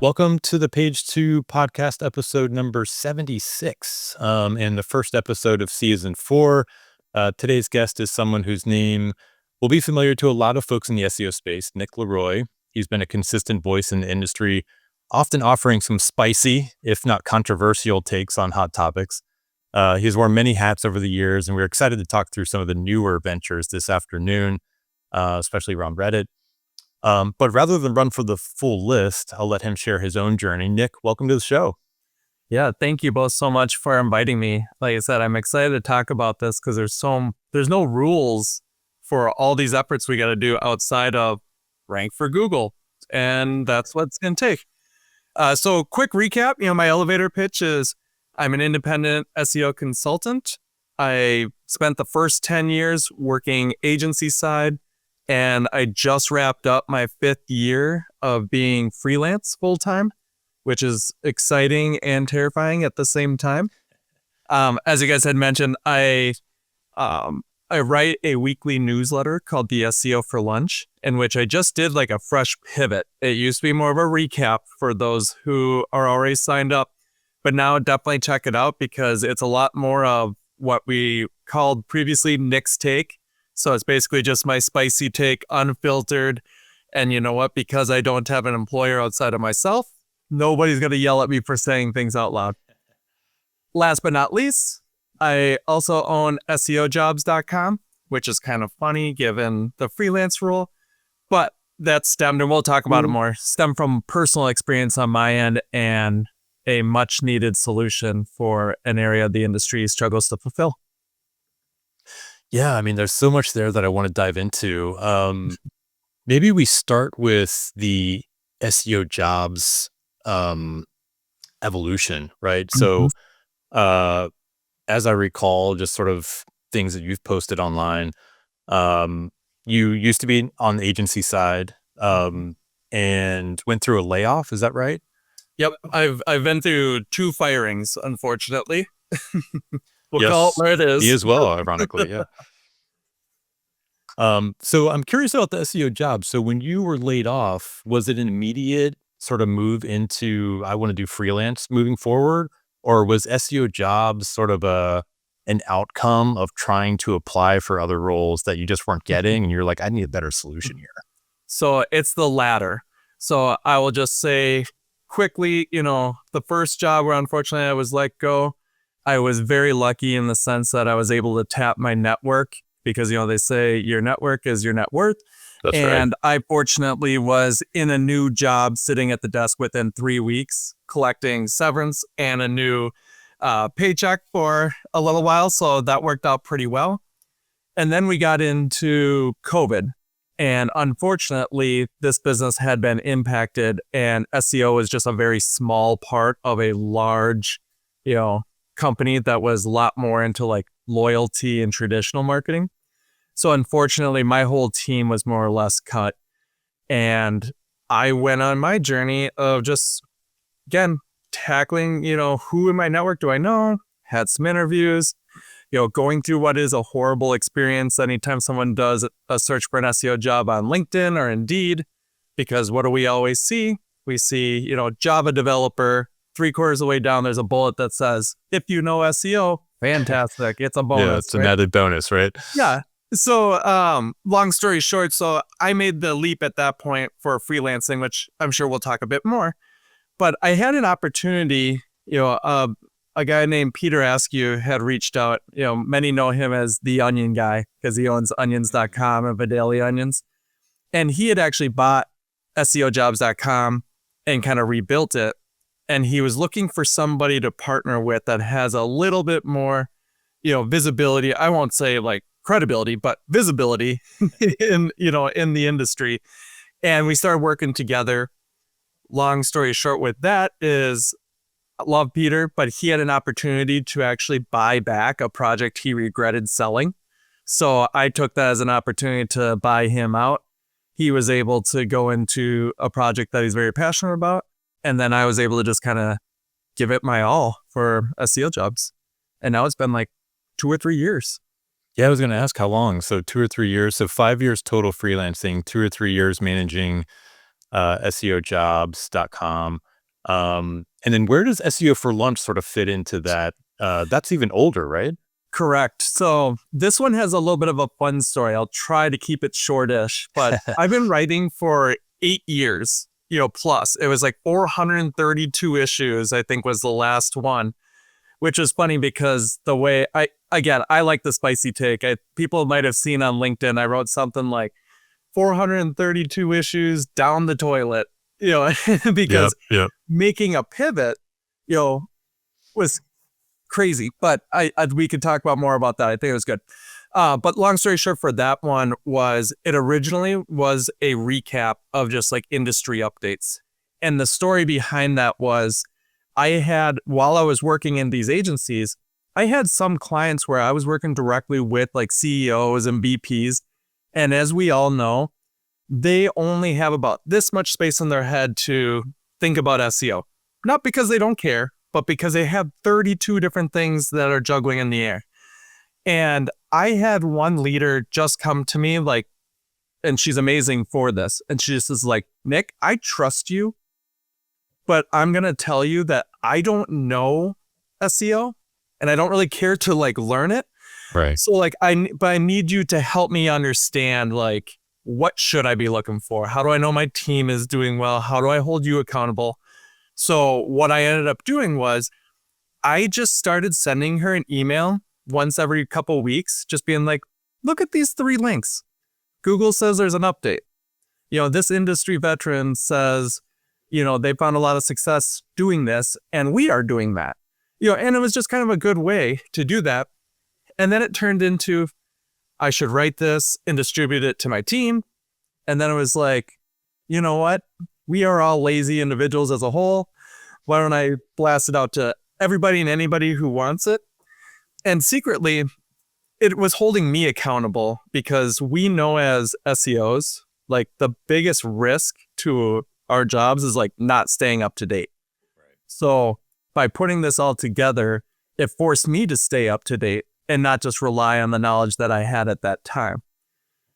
Welcome to the Page 2 podcast episode number 76, and the first episode of season 4. Today's guest is someone whose name will be familiar to a lot of folks in the SEO space, Nick LeRoy. He's been a consistent voice in the industry, often offering some spicy, if not controversial, takes on hot topics. He's worn many hats over the years, and we're excited to talk through some of the newer ventures this afternoon, especially around Reddit. But rather than run for the full list, I'll let him share his own journey. Nick, welcome to the show. Yeah, thank you both so much for inviting me. Like I said, I'm excited to talk about this because there's no rules for all these efforts we got to do outside of rank for Google, and that's what it's going to take. So quick recap, my elevator pitch is I'm an independent SEO consultant. I spent the first 10 years working agency side, and I just wrapped up my 5th year of being freelance full-time, which is exciting and terrifying at the same time. As you guys had mentioned, I write a weekly newsletter called the SEO for Lunch, in which I just did like a fresh pivot. It used to be more of a recap for those who are already signed up, but now definitely check it out because it's a lot more of what we called previously Nick's Take. So it's basically just my spicy take, unfiltered. And you know what? Because I don't have an employer outside of myself, nobody's going to yell at me for saying things out loud. Last but not least, I also own SEOJobs.com, which is kind of funny given the freelance rule. But that stemmed, and we'll talk about it more, stemmed from personal experience on my end and a much needed solution for an area the industry struggles to fulfill. Yeah, I mean, there's so much there that I want to dive into. Maybe we start with the SEO jobs evolution, right? So as I recall, just sort of things that you've posted online, you used to be on the agency side and went through a layoff. Is that right? Yep. I've been through 2 firings, unfortunately. We'll call it where it is. Me as well, ironically, yeah. So I'm curious about the SEO job. So when you were laid off, was it an immediate sort of move into, I want to do freelance moving forward? Or was SEO jobs sort of an outcome of trying to apply for other roles that you just weren't getting? And you're like, I need a better solution here. So it's the latter. So I will just say quickly, the first job where unfortunately I was let go, I was very lucky in the sense that I was able to tap my network because, they say your network is your net worth. That's and right. I fortunately was in a new job sitting at the desk within 3 weeks, collecting severance and a new paycheck for a little while. So that worked out pretty well. And then we got into COVID. And unfortunately, this business had been impacted, and SEO was just a very small part of a large, company that was a lot more into like loyalty and traditional marketing. So unfortunately, my whole team was more or less cut. And I went on my journey of just, again, tackling, who in my network do I know? Had some interviews, going through what is a horrible experience anytime someone does a search for an SEO job on LinkedIn or Indeed, because what do we always see? We see, Java developer, 3/4 of the way down, there's a bullet that says, if you know SEO, fantastic. It's a bonus. Yeah, it's an added bonus, right? Yeah. So long story short, so I made the leap at that point for freelancing, which I'm sure we'll talk a bit more. But I had an opportunity, a guy named Peter Askew had reached out. Many know him as the Onion Guy because he owns onions.com and Vidalia Onions. And he had actually bought SEOJobs.com and kind of rebuilt it. And he was looking for somebody to partner with that has a little bit more, visibility. I won't say like credibility, but visibility in the industry. And we started working together. Long story short with that is, I love Peter, but he had an opportunity to actually buy back a project he regretted selling. So I took that as an opportunity to buy him out. He was able to go into a project that he's very passionate about. And then I was able to just kind of give it my all for SEO jobs. And now it's been like 2 or 3 years. Yeah, I was going to ask how long. So 2 or 3 years. So 5 years total freelancing, 2 or 3 years managing SEOJobs.com. And then where does SEO for lunch sort of fit into that? That's even older, right? Correct. So this one has a little bit of a fun story. I'll try to keep it shortish, but I've been writing for 8 years, plus. It was like 432 issues, I think was the last one, which is funny because the way I like the spicy take. People might have seen on LinkedIn, I wrote something like 432 issues down the toilet, because making a pivot, was crazy, but we could talk about more about that. I think it was good. But long story short for that one was it originally was a recap of just like industry updates. And the story behind that was while I was working in these agencies, I had some clients where I was working directly with like CEOs and VPs. And as we all know, they only have about this much space in their head to think about SEO. Not because they don't care, but because they have 32 different things that are juggling in the air. And I had one leader just come to me and she's amazing for this. And she just is like, Nick, I trust you, but I'm going to tell you that I don't know SEO and I don't really care to learn it. Right. So I need you to help me understand what should I be looking for? How do I know my team is doing well? How do I hold you accountable? So what I ended up doing was I just started sending her an email once every couple weeks, just being like, look at these 3 links. Google says there's an update. This industry veteran says, they found a lot of success doing this and we are doing that. And it was just kind of a good way to do that. And then it turned into, I should write this and distribute it to my team. And then it was like, you know what? We are all lazy individuals as a whole. Why don't I blast it out to everybody and anybody who wants it? And secretly, it was holding me accountable because we know as SEOs, the biggest risk to our jobs is not staying up to date. Right. So by putting this all together, it forced me to stay up to date and not just rely on the knowledge that I had at that time.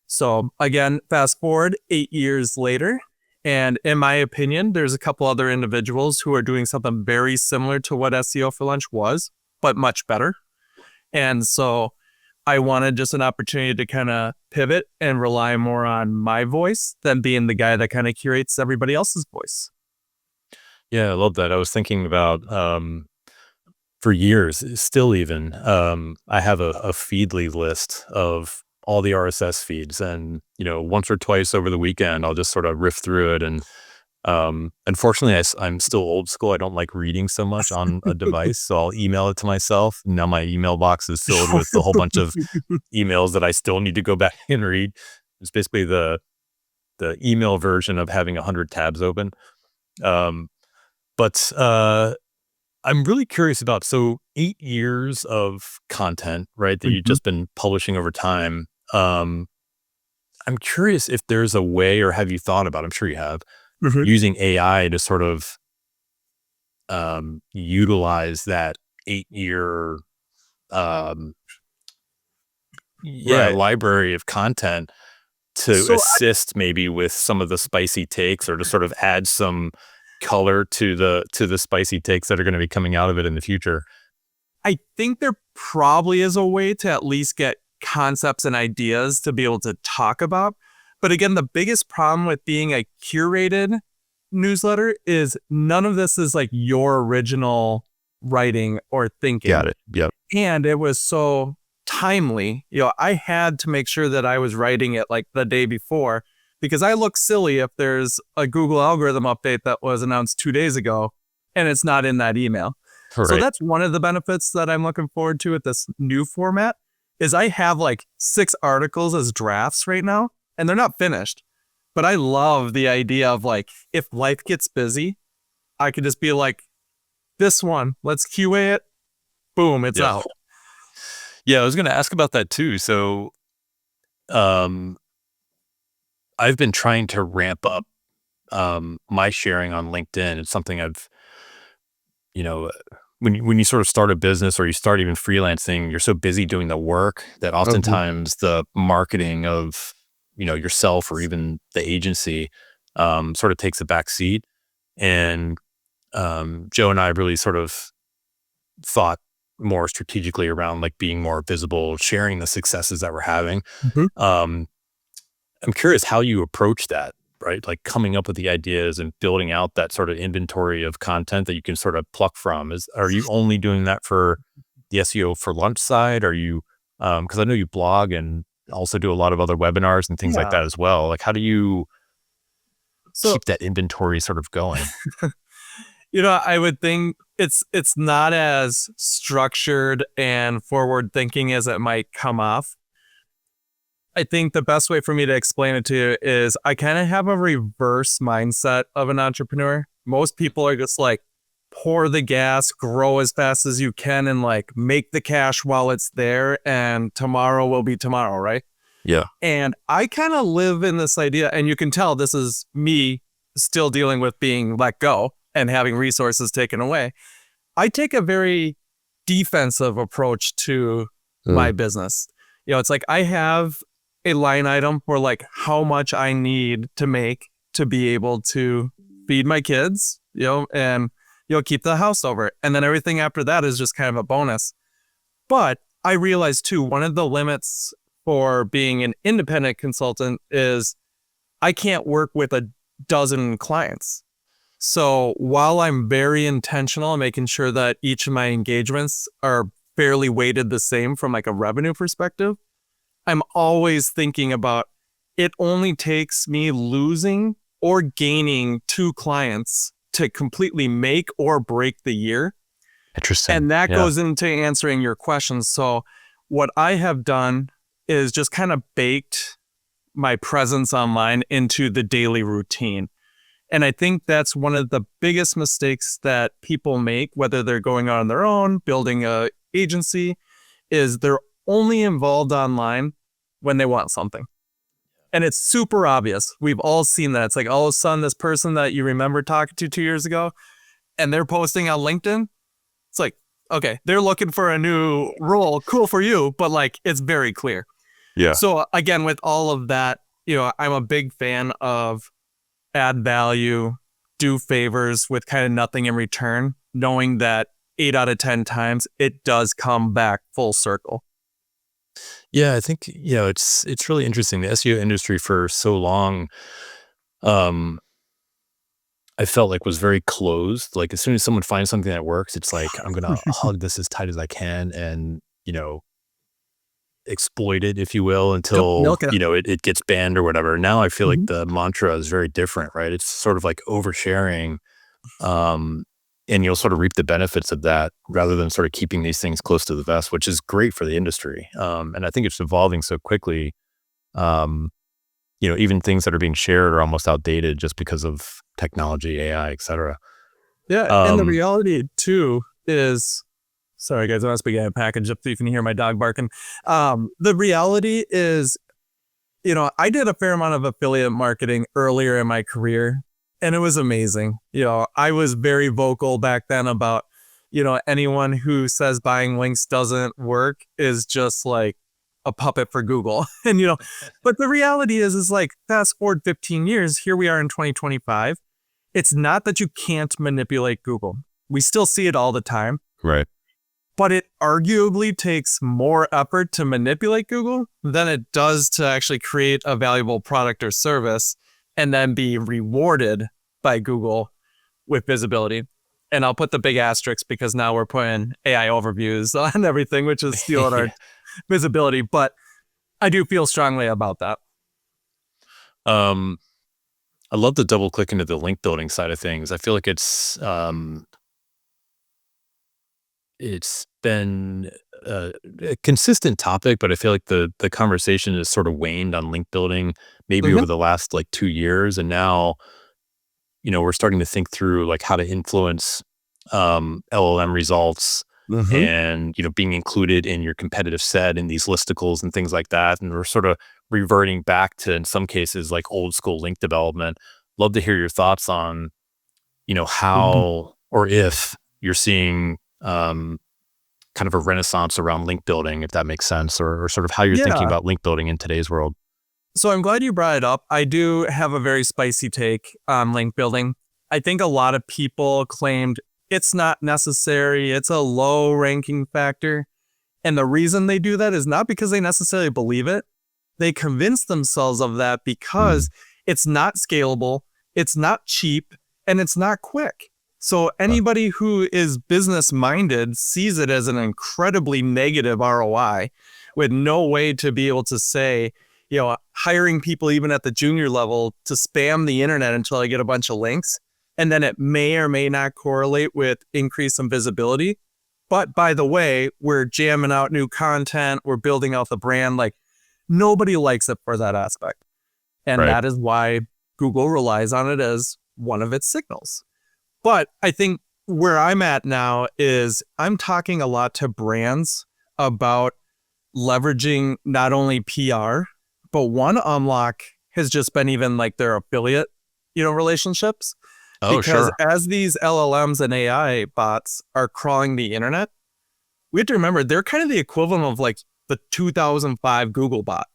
So again, fast forward 8 years later, and in my opinion, there's a couple other individuals who are doing something very similar to what SEO for Lunch was, but much better. And so I wanted just an opportunity to kind of pivot and rely more on my voice than being the guy that kind of curates everybody else's voice. Yeah, I love that. I was thinking about, for years, still even, I have a Feedly list of all the RSS feeds, and once or twice over the weekend I'll just sort of riff through it. And unfortunately I'm still old school. I don't like reading so much on a device, so I'll email it to myself. Now my email box is filled with a whole bunch of emails that I still need to go back and read. It's basically the email version of having 100 tabs open. But I'm really curious about, so 8 years of content, right, that you've just been publishing over time. I'm curious if there's a way, or have you thought about, I'm sure you have, using AI to sort of utilize that 8-year library of content to assist maybe with some of the spicy takes, or to sort of add some color to the spicy takes that are going to be coming out of it in the future. I think there probably is a way to at least get concepts and ideas to be able to talk about. But again, the biggest problem with being a curated newsletter is none of this is your original writing or thinking. Got it. Yep. And it was so timely. I had to make sure that I was writing it the day before, because I look silly if there's a Google algorithm update that was announced 2 days ago and it's not in that email. Right. So that's one of the benefits that I'm looking forward to with this new format is I have 6 articles as drafts right now, and they're not finished. But I love the idea of if life gets busy, I could just be this one, let's QA it. Boom, it's out. Yeah, I was going to ask about that too. So I've been trying to ramp up my sharing on LinkedIn. It's something I've, when you sort of start a business or you start even freelancing, you're so busy doing the work that oftentimes the marketing of, yourself or even the agency sort of takes a back seat. And Joe and I really sort of thought more strategically around like being more visible, sharing the successes that we're having. Um, I'm curious how you approach that, right? Like coming up with the ideas and building out that sort of inventory of content that you can sort of pluck from. Are you only doing that for the SEO for lunch side? Are you, because I know you blog and also do a lot of other webinars and things like Yeah. that as well. Like how do you So, keep that inventory sort of going? I would think it's not as structured and forward thinking as it might come off. I think the best way for me to explain it to you is I kind of have a reverse mindset of an entrepreneur. Most people are just like, pour the gas, grow as fast as you can, and like make the cash while it's there, and tomorrow will be tomorrow, right? Yeah. And I kind of live in this idea, and you can tell this is me still dealing with being let go and having resources taken away. I take a very defensive approach to my business. It's like I have a line item for like how much I need to make to be able to feed my kids, and keep the house over. And then everything after that is just kind of a bonus. But I realized too, one of the limits for being an independent consultant is I can't work with a dozen clients. So while I'm very intentional in making sure that each of my engagements are fairly weighted the same from like a revenue perspective, I'm always thinking about it only takes me losing or gaining 2 clients to completely make or break the year. Interesting. And that goes into answering your questions. So what I have done is just kind of baked my presence online into the daily routine. And I think that's one of the biggest mistakes that people make, whether they're going on their own, building a agency, is they're only involved online when they want something. And it's super obvious. We've all seen that. It's like all of a sudden this person that you remember talking to 2 years ago, and they're posting on LinkedIn. It's like, okay, they're looking for a new role. Cool for you, but like it's very clear. Yeah. So again, with all of that, I'm a big fan of add value, do favors with kind of nothing in return, knowing that 8 out of 10 times it does come back full circle. Yeah, I think, it's really interesting. The SEO industry for so long, I felt like was very closed. Like as soon as someone finds something that works, it's like, I'm going to hug this as tight as I can and, exploit it, if you will, until, milk it. it gets banned or whatever. Now I feel like the mantra is very different, right? It's sort of like oversharing. And you'll sort of reap the benefits of that rather than sort of keeping these things close to the vest, which is great for the industry. And I think it's evolving so quickly. Even things that are being shared are almost outdated just because of technology, AI, et cetera. Yeah. And the reality too is, sorry guys, I must be getting a package up so you can hear my dog barking. The reality is, I did a fair amount of affiliate marketing earlier in my career. And it was amazing. I was very vocal back then about, anyone who says buying links doesn't work is just like a puppet for Google. And, but the reality is like fast forward 15 years, here we are in 2025. It's not that you can't manipulate Google. We still see it all the time. Right. But it arguably takes more effort to manipulate Google than it does to actually create a valuable product or service and then be rewarded by Google with visibility. And I'll put the big asterisk because now we're putting AI overviews on everything, which is stealing our visibility. But I do feel strongly about that. I love the double click into the link building side of things. I feel like it's been a consistent topic, but I feel like the conversation has sort of waned on link building maybe over the last like 2 years. And now, we're starting to think through like how to influence LLM results and, being included in your competitive set in these listicles and things like that. And we're sort of reverting back to, in some cases, like old school link development. Love to hear your thoughts on, how or if you're seeing kind of a renaissance around link building, if that makes sense, or sort of how you're thinking about link building in today's world. So I'm glad you brought it up. I do have a very spicy take on link building. I think a lot of people claimed it's not necessary. It's a low ranking factor. And the reason they do that is not because they necessarily believe it. They convince themselves of that because it's not scalable, it's not cheap, and it's not quick. So anybody who is business minded sees it as an incredibly negative ROI with no way to be able to say, hiring people even at the junior level to spam the internet until I get a bunch of links. And then it may or may not correlate with increase in visibility. But by the way, we're jamming out new content. We're building out the brand. Like, nobody likes it for that aspect. And that is why Google relies on it as one of its signals. But I think where I'm at now is I'm talking a lot to brands about leveraging not only PR, but one unlock has just been even like their affiliate, relationships. Because as these LLMs and AI bots are crawling the internet, we have to remember they're kind of the equivalent of like the 2005 Google bot.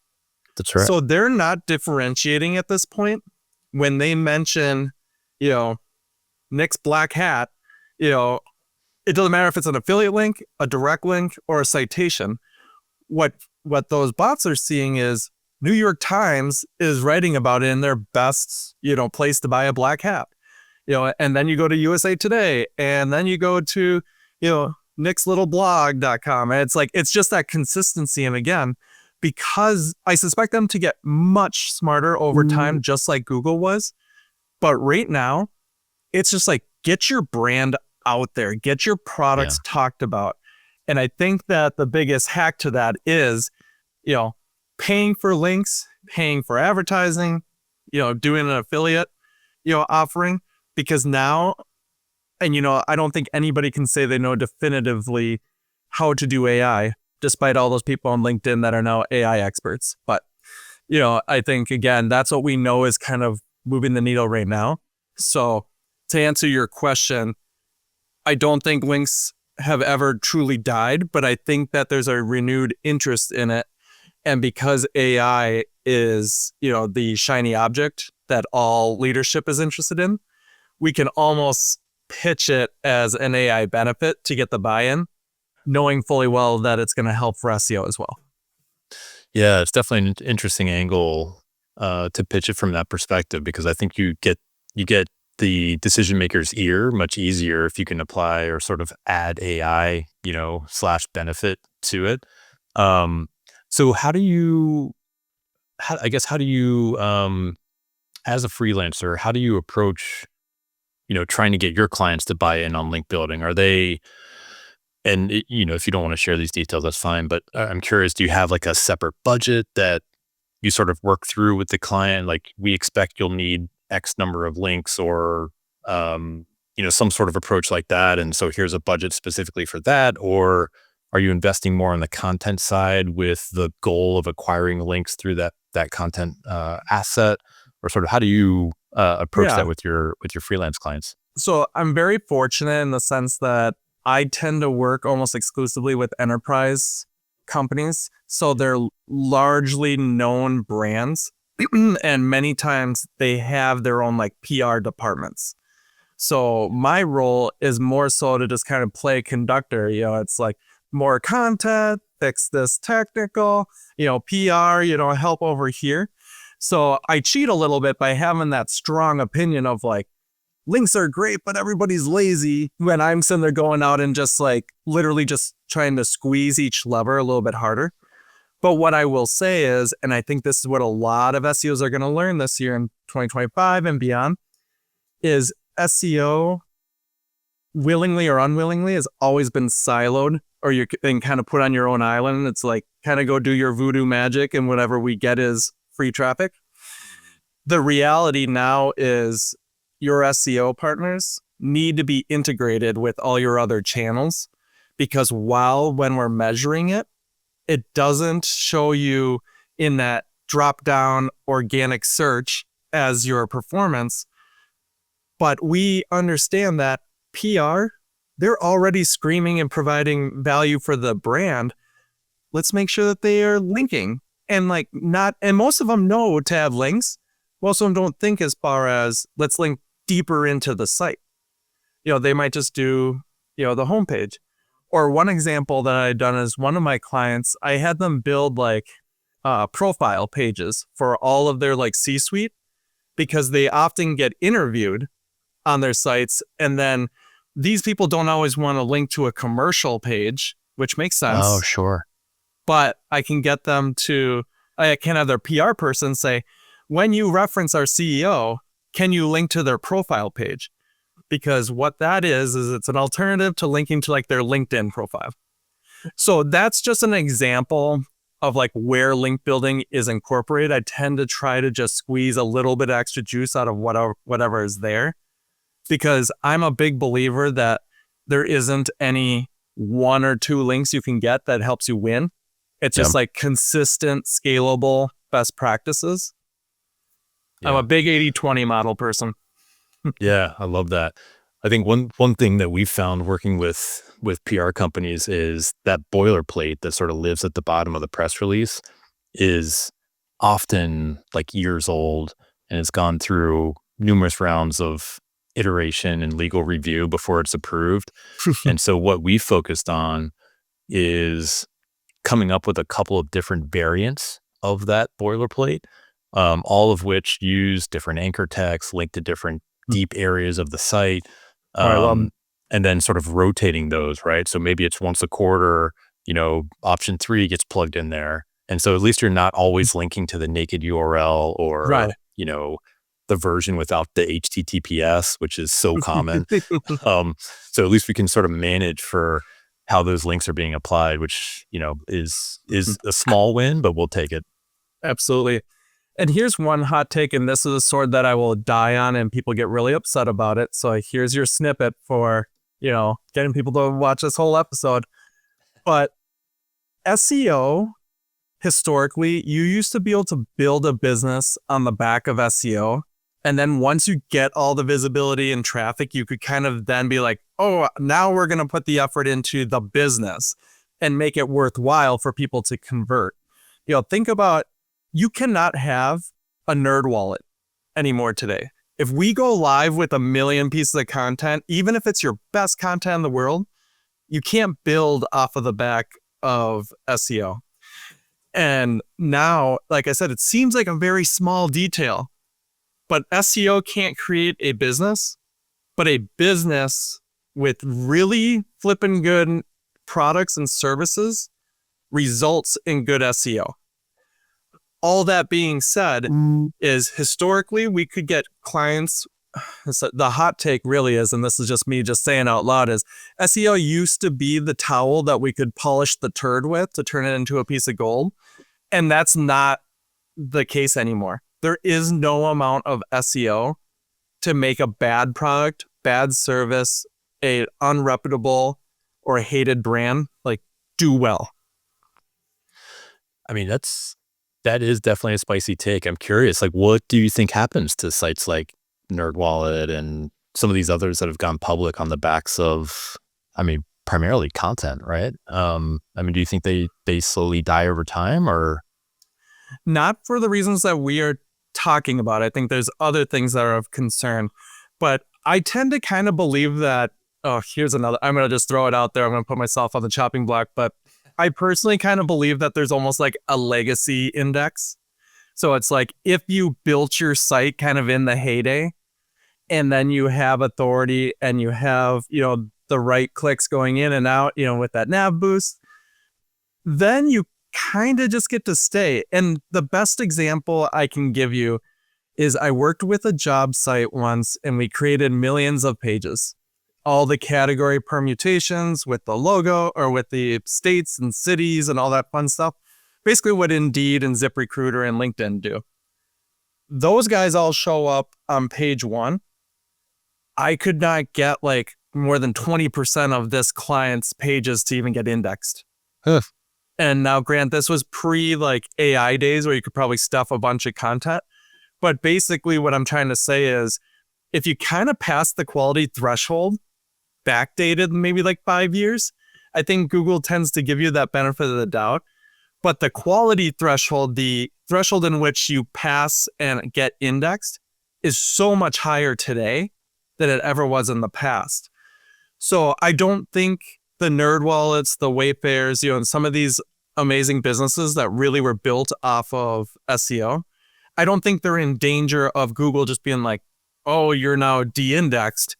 That's right. So they're not differentiating at this point. When they mention, Nick's black hat, it doesn't matter if it's an affiliate link, a direct link, or a citation. What those bots are seeing is New York Times is writing about it in their best, place to buy a black hat. And then you go to USA Today, and then you go to, nickslittlblog.com. And it's just that consistency. And again, because I suspect them to get much smarter over time, just like Google was. But right now, it's just like, get your brand out there, get your products talked about. And I think that the biggest hack to that is, paying for links, paying for advertising, doing an affiliate, offering. Because now, and I don't think anybody can say they know definitively how to do AI, despite all those people on LinkedIn that are now AI experts. But, I think, again, that's what we know is kind of moving the needle right now. So to answer your question, I don't think links have ever truly died, but I think that there's a renewed interest in it. And because AI is, the shiny object that all leadership is interested in, we can almost pitch it as an AI benefit to get the buy-in, knowing fully well that it's going to help for SEO as well. Yeah, it's definitely an interesting angle to pitch it from that perspective, because I think you get the decision maker's ear much easier if you can apply or sort of add AI, / benefit to it. So how do you, as a freelancer, how do you approach trying to get your clients to buy in on link building? Are they, and if you don't want to share these details, that's fine. But I'm curious, do you have like a separate budget that you sort of work through with the client? Like, we expect you'll need X number of links, or, some sort of approach like that. And so here's a budget specifically for that. Or are you investing more on the content side with the goal of acquiring links through that content asset? Or sort of how do you approach that with your freelance clients? So I'm very fortunate in the sense that I tend to work almost exclusively with enterprise companies. So they're largely known brands. And many times they have their own like PR departments. So my role is more so to just kind of play conductor. It's like more content, fix this technical, PR, help over here. So I cheat a little bit by having that strong opinion of like, links are great, but everybody's lazy, when I'm sitting there going out and just like literally just trying to squeeze each lever a little bit harder. But what I will say is, and I think this is what a lot of SEOs are going to learn this year in 2025 and beyond, is SEO, willingly or unwillingly, has always been siloed, or you can kind of put on your own island. It's like kind of go do your voodoo magic, and whatever we get is free traffic. The reality now is your SEO partners need to be integrated with all your other channels, because when we're measuring it, it doesn't show you in that drop-down organic search as your performance. But we understand that PR, they're already screaming and providing value for the brand. Let's make sure that they are linking. And most of them know to have links. Most of them don't think as far as let's link deeper into the site. They might just do, the homepage. Or one example that I'd done is one of my clients, I had them build like profile pages for all of their like C-suite, because they often get interviewed on their sites. And then these people don't always want to link to a commercial page, which makes sense. Oh, sure. But I can get them to, I can have their PR person say, when you reference our CEO, can you link to their profile page? Because what that is it's an alternative to linking to like their LinkedIn profile. So that's just an example of like where link building is incorporated. I tend to try to just squeeze a little bit extra juice out of whatever is there, because I'm a big believer that there isn't any 1 or 2 links you can get that helps you win. It's just like consistent, scalable best practices. Yeah. I'm a big 80-20 model person. Yeah, I love that. I think one thing that we've found working with PR companies is that boilerplate that sort of lives at the bottom of the press release is often like years old, and it's gone through numerous rounds of iteration and legal review before it's approved. And so what we focused on is coming up with a couple of different variants of that boilerplate, all of which use different anchor text, link to different deep areas of the site, and then sort of rotating those, right? So maybe it's once a quarter, option 3 gets plugged in there. And so at least you're not always linking to the naked URL or, the version without the HTTPS, which is so common. So at least we can sort of manage for how those links are being applied, which, is a small win, but we'll take it. Absolutely. And here's one hot take, and this is a sword that I will die on, and people get really upset about it. So here's your snippet for, getting people to watch this whole episode. But SEO, historically, you used to be able to build a business on the back of SEO. And then once you get all the visibility and traffic, you could kind of then be like, oh, now we're going to put the effort into the business and make it worthwhile for people to convert. Think about, you cannot have a nerd wallet anymore today. If we go live with 1 million pieces of content, even if it's your best content in the world, you can't build off of the back of SEO. And now, like I said, it seems like a very small detail, but SEO can't create a business, but a business with really flipping good products and services results in good SEO. All that being said, is historically we could get clients. The hot take really is, and this is just me just saying out loud, is SEO used to be the towel that we could polish the turd with to turn it into a piece of gold. And that's not the case anymore. There is no amount of SEO to make a bad product, bad service, a unreputable or a hated brand like do well. I mean, that is definitely a spicy take. I'm curious, like, what do you think happens to sites like NerdWallet and some of these others that have gone public on the backs of, primarily content, right? Do you think they slowly die over time, or? Not for the reasons that we are talking about. I think there's other things that are of concern, but I tend to kind of believe that, here's another, I'm going to just throw it out there. I'm going to put myself on the chopping block, but I personally kind of believe that there's almost like a legacy index. So it's like if you built your site kind of in the heyday, and then you have authority and you have, the right clicks going in and out, with that nav boost, then you kind of just get to stay. And the best example I can give you is I worked with a job site once and we created millions of pages. All the category permutations with the logo or with the states and cities and all that fun stuff. Basically what Indeed and ZipRecruiter and LinkedIn do. Those guys all show up on page 1. I could not get like more than 20% of this client's pages to even get indexed. Huh. And now, grant, this was pre like AI days where you could probably stuff a bunch of content. But basically what I'm trying to say is if you kind of pass the quality threshold, backdated maybe like 5 years, I think Google tends to give you that benefit of the doubt. But the quality threshold, the threshold in which you pass and get indexed, is so much higher today than it ever was in the past. So I don't think the NerdWallets, the Wayfairs, and some of these amazing businesses that really were built off of SEO, I don't think they're in danger of Google just being like, oh, you're now de-indexed.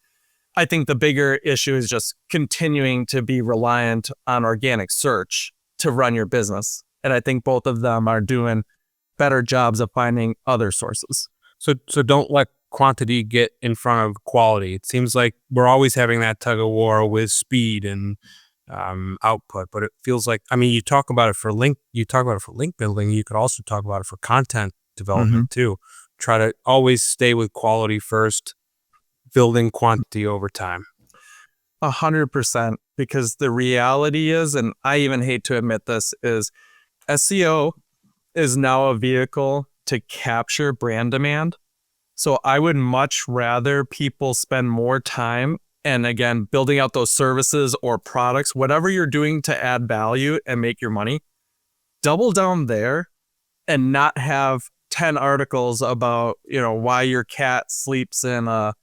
I think the bigger issue is just continuing to be reliant on organic search to run your business. And I think both of them are doing better jobs of finding other sources. So don't let quantity get in front of quality. It seems like we're always having that tug of war with speed and output, but it feels like, I mean, you talk about it for link building. You could also talk about it for content development too. Try to always stay with quality first, building quantity over time. 100%, because the reality is, and I even hate to admit this, is SEO is now a vehicle to capture brand demand. So I would much rather people spend more time and, again, building out those services or products, whatever you're doing to add value and make your money, double down there and not have 10 articles about, why your cat sleeps in a,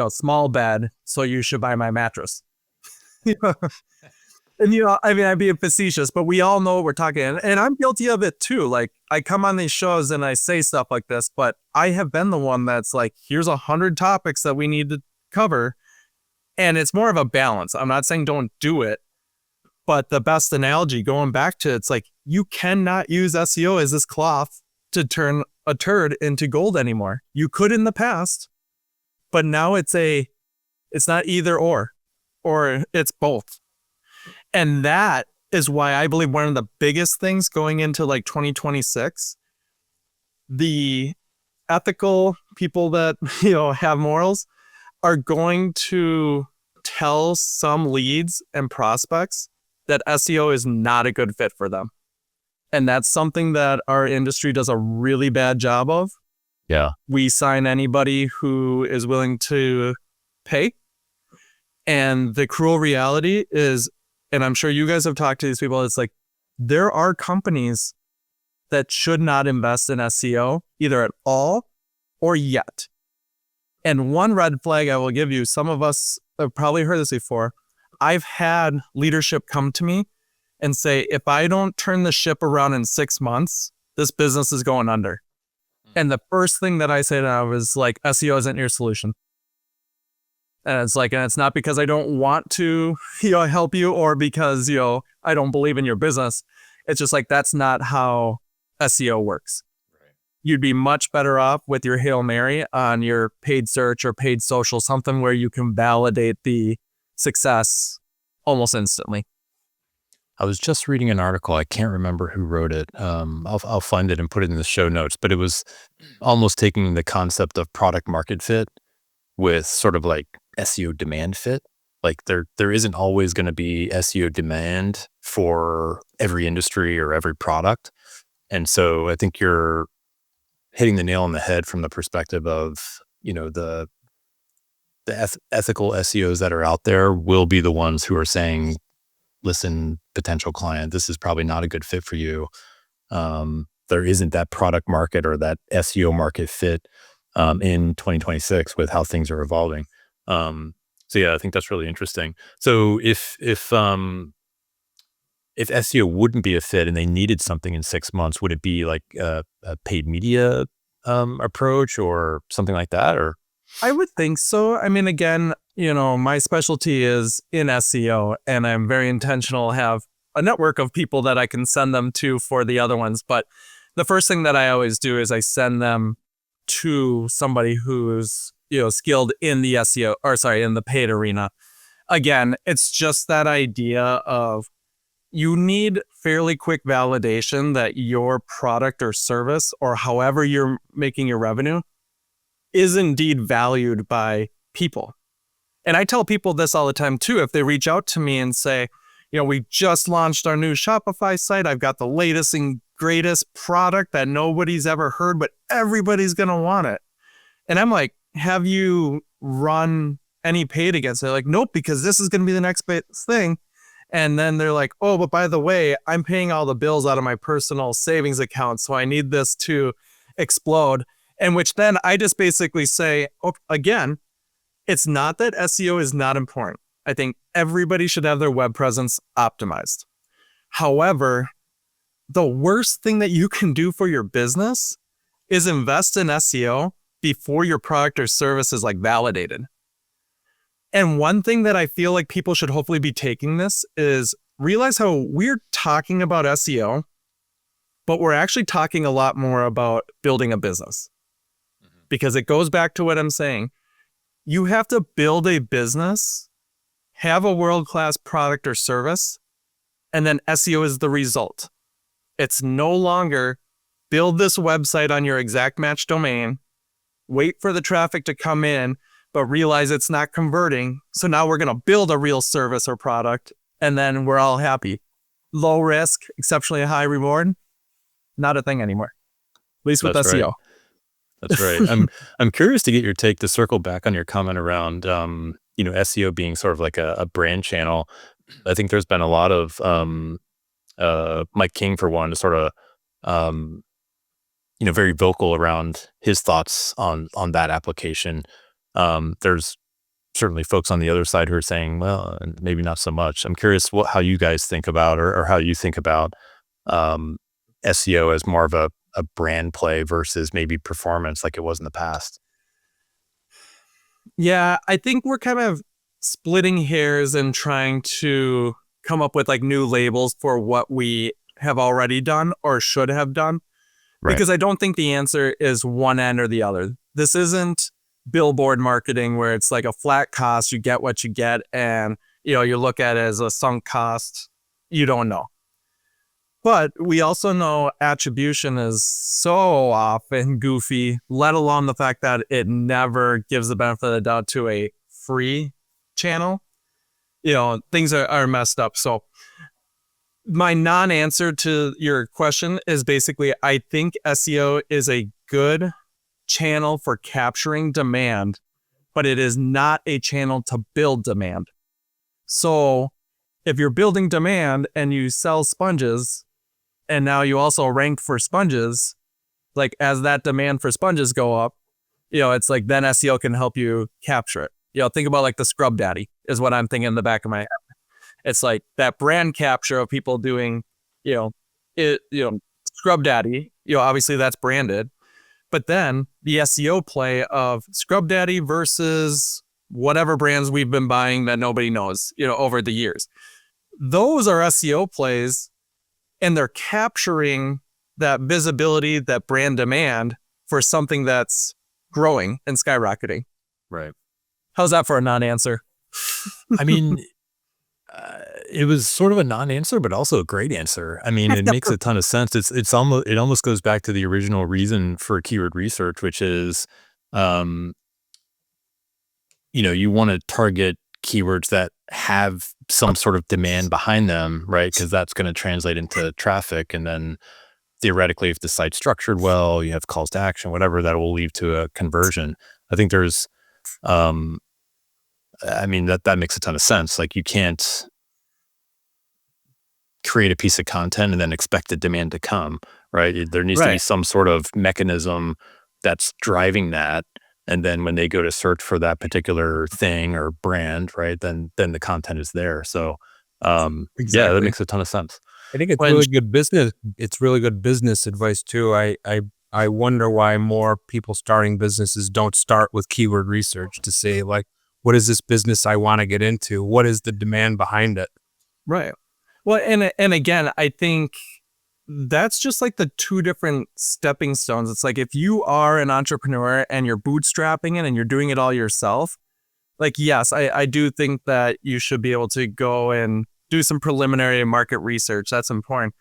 small bed, so you should buy my mattress. And, I mean, I'm being facetious, but we all know what we're talking. And I'm guilty of it too. Like, I come on these shows and I say stuff like this, but I have been the one that's like, here's 100 topics that we need to cover. And it's more of a balance. I'm not saying don't do it, but the best analogy going back to it's like, you cannot use SEO as this cloth to turn a turd into gold anymore. You could in the past, but now it's not either or it's both. And that is why I believe one of the biggest things going into like 2026, the ethical people that, have morals are going to tell some leads and prospects that SEO is not a good fit for them. And that's something that our industry does a really bad job of. Yeah. We sign anybody who is willing to pay. And the cruel reality is, and I'm sure you guys have talked to these people, it's like, there are companies that should not invest in SEO either at all or yet. And one red flag I will give you, some of us have probably heard this before. I've had leadership come to me and say, if I don't turn the ship around in 6 months, this business is going under. And the first thing that I say to them is like, SEO isn't your solution. And it's not because I don't want to, help you or because, I don't believe in your business. It's just like, that's not how SEO works. Right. You'd be much better off with your Hail Mary on your paid search or paid social, something where you can validate the success almost instantly. I was just reading an article. I can't remember who wrote it. I'll find it and put it in the show notes, but it was almost taking the concept of product market fit with sort of like SEO demand fit. Like there isn't always going to be SEO demand for every industry or every product. And so I think you're hitting the nail on the head from the perspective of, the ethical SEOs that are out there will be the ones who are saying, listen, potential client, this is probably not a good fit for you. There isn't that product market or that SEO market fit in 2026 with how things are evolving. So yeah, I think that's really interesting. So if SEO wouldn't be a fit and they needed something in 6 months, would it be like a paid media approach or something like that? Or I would think so. I mean, again, my specialty is in SEO, and I'm very intentional, have a network of people that I can send them to for the other ones. But the first thing that I always do is I send them to somebody who's, skilled in the SEO, in the paid arena. Again, it's just that idea of you need fairly quick validation that your product or service, or however you're making your revenue, is indeed valued by people. And I tell people this all the time too. If they reach out to me and say, we just launched our new Shopify site. I've got the latest and greatest product that nobody's ever heard, but everybody's going to want it. And I'm like, have you run any paid against it? They're like, nope, because this is going to be the next thing. And then they're like, oh, but by the way, I'm paying all the bills out of my personal savings account, so I need this to explode. And which then I just basically say, again, It's not that SEO is not important. I think everybody should have their web presence optimized. However, the worst thing that you can do for your business is invest in SEO before your product or service is like validated. And one thing that I feel like people should hopefully be taking this is realize how we're talking about SEO, but we're actually talking a lot more about building a business. Because it goes back to what I'm saying. You have to build a business, have a world-class product or service, and then SEO is the result. It's no longer build this website on your exact match domain, wait for the traffic to come in, but realize it's not converting. So now we're going to build a real service or product, and then we're all happy. Low risk, exceptionally high reward, not a thing anymore. At least with That's SEO. right. That's right. I'm curious to get your take to circle back on your comment around SEO being sort of like a brand channel. I think there's been a lot of Mike King, for one, sort of very vocal around his thoughts on that application. There's certainly folks on the other side who are saying, well, maybe not so much. I'm curious how you guys think about or how you think about SEO as more of a brand play versus maybe performance like it was in the past. Yeah, I think we're kind of splitting hairs and trying to come up with like new labels for what we have already done or should have done. Right. Because I don't think the answer is one end or the other. This isn't billboard marketing where it's like a flat cost, you get what you get, and you look at it as a sunk cost, you don't know. But we also know attribution is so off and goofy, let alone the fact that it never gives the benefit of the doubt to a free channel. Things are messed up. So my non-answer to your question is basically, I think SEO is a good channel for capturing demand, but it is not a channel to build demand. So if you're building demand and you sell sponges, and now you also rank for sponges, like as that demand for sponges go up, it's like then SEO can help you capture it. Think about like the Scrub Daddy is what I'm thinking in the back of my head. It's like that brand capture of people doing, Scrub Daddy, obviously that's branded, but then the SEO play of Scrub Daddy versus whatever brands we've been buying that nobody knows, over the years. Those are SEO plays. And they're capturing that visibility, that brand demand for something that's growing and skyrocketing. Right. How's that for a non-answer? I mean, it was sort of a non-answer, but also a great answer. I mean, it makes a ton of sense. It almost goes back to the original reason for keyword research, which is, you want to target keywords that have some sort of demand behind them, right? Because that's going to translate into traffic. And then theoretically, if the site's structured well, you have calls to action, whatever, that will lead to a conversion. I think there's, that makes a ton of sense. Like you can't create a piece of content and then expect the demand to come, right? There needs to be some sort of mechanism that's driving that. And then when they go to search for that particular thing or brand, right, then the content is there. So, Exactly. Yeah, that makes a ton of sense. I think it's really good business. It's really good business advice too. I wonder why more people starting businesses don't start with keyword research to say like, what is this business I want to get into? What is the demand behind it? Right. Well, and again, I think that's just like the two different stepping stones. It's like if you are an entrepreneur and you're bootstrapping it and you're doing it all yourself, like, yes, I do think that you should be able to go and do some preliminary market research. That's important.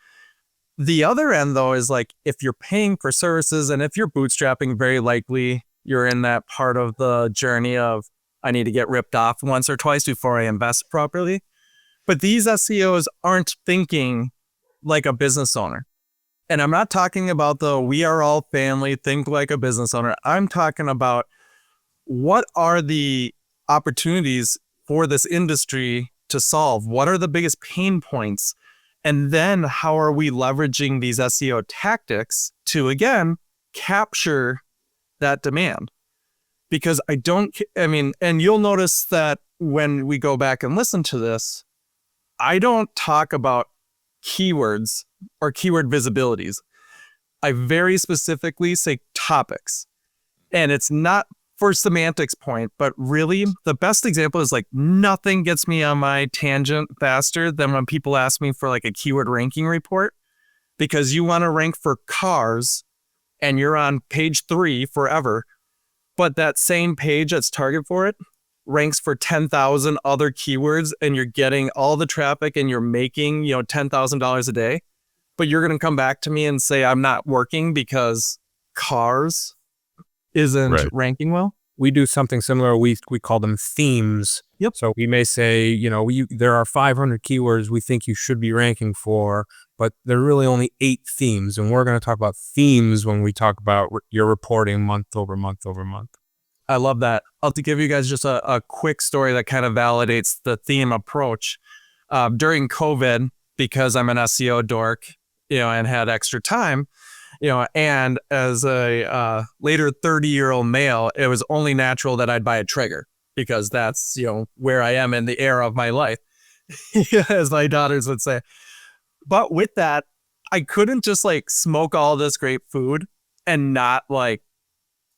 The other end, though, is like if you're paying for services and if you're bootstrapping, very likely you're in that part of the journey of I need to get ripped off once or twice before I invest properly. But these SEOs aren't thinking like a business owner. And I'm not talking about the we are all family, think like a business owner. I'm talking about what are the opportunities for this industry to solve? What are the biggest pain points? And then how are we leveraging these SEO tactics to, again, capture that demand? because and you'll notice that when we go back and listen to this, I don't talk about keywords or keyword visibilities. I very specifically say topics. And it's not for semantics point, but really the best example is like nothing gets me on my tangent faster than when people ask me for like a keyword ranking report, because you want to rank for cars and you're on page 3 forever. But that same page that's target for it ranks for 10,000 other keywords and you're getting all the traffic and you're making, $10,000 a day. But you're going to come back to me and say, I'm not working because cars isn't ranking well. We do something similar. We call them themes. Yep. So we may say, there are 500 keywords we think you should be ranking for, but there are really only 8 themes. And we're going to talk about themes when we talk about your reporting month over month over month. I love that. I'll give you guys just a quick story that kind of validates the theme approach. During COVID, because I'm an SEO dork, and had extra time, and as a later 30-year-old male, it was only natural that I'd buy a trigger because that's, where I am in the era of my life, as my daughters would say. But with that, I couldn't just like smoke all this great food and not like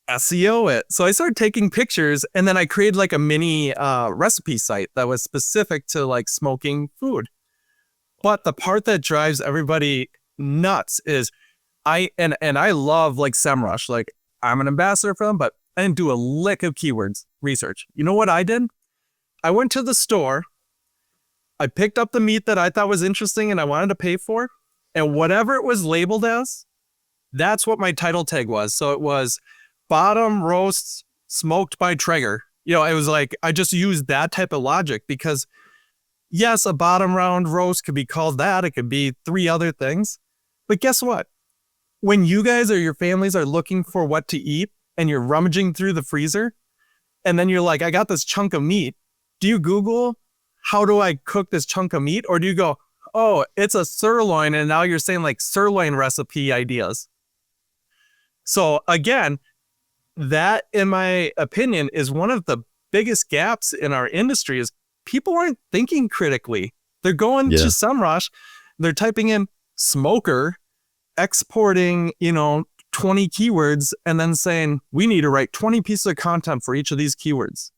SEO it. So I started taking pictures and then I created like a mini recipe site that was specific to like smoking food. But the part that drives everybody nuts is I love like SEMrush. Like I'm an ambassador for them, but I didn't do a lick of keywords research. You know what I did? I went to the store. I picked up the meat that I thought was interesting and I wanted to pay for. And whatever it was labeled as, that's what my title tag was. So it was bottom roasts smoked by Traeger. It was like, I just used that type of logic because yes, a bottom round roast could be called that. It could be 3 other things. But guess what? When you guys or your families are looking for what to eat and you're rummaging through the freezer and then you're like, I got this chunk of meat. Do you Google, how do I cook this chunk of meat? Or do you go, oh, it's a sirloin. And now you're saying like sirloin recipe ideas. So again, that in my opinion is one of the biggest gaps in our industry is people aren't thinking critically. They're going to SEMrush, they're typing in smoker, exporting, 20 keywords, and then saying, we need to write 20 pieces of content for each of these keywords.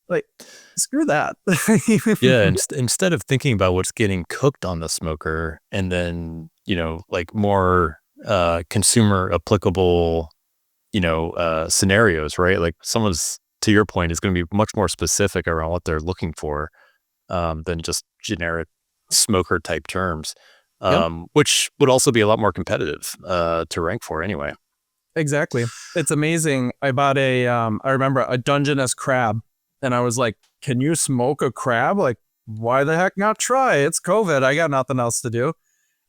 Like, screw that. Yeah. Instead of thinking about what's getting cooked on the smoker and then, like more consumer applicable, scenarios, right? Like someone's, to your point, is going to be much more specific around what they're looking for than just generic smoker type terms, which would also be a lot more competitive to rank for anyway. Exactly. It's amazing. I bought I remember a Dungeness crab and I was like, can you smoke a crab? Like, why the heck not try? It's COVID. I got nothing else to do.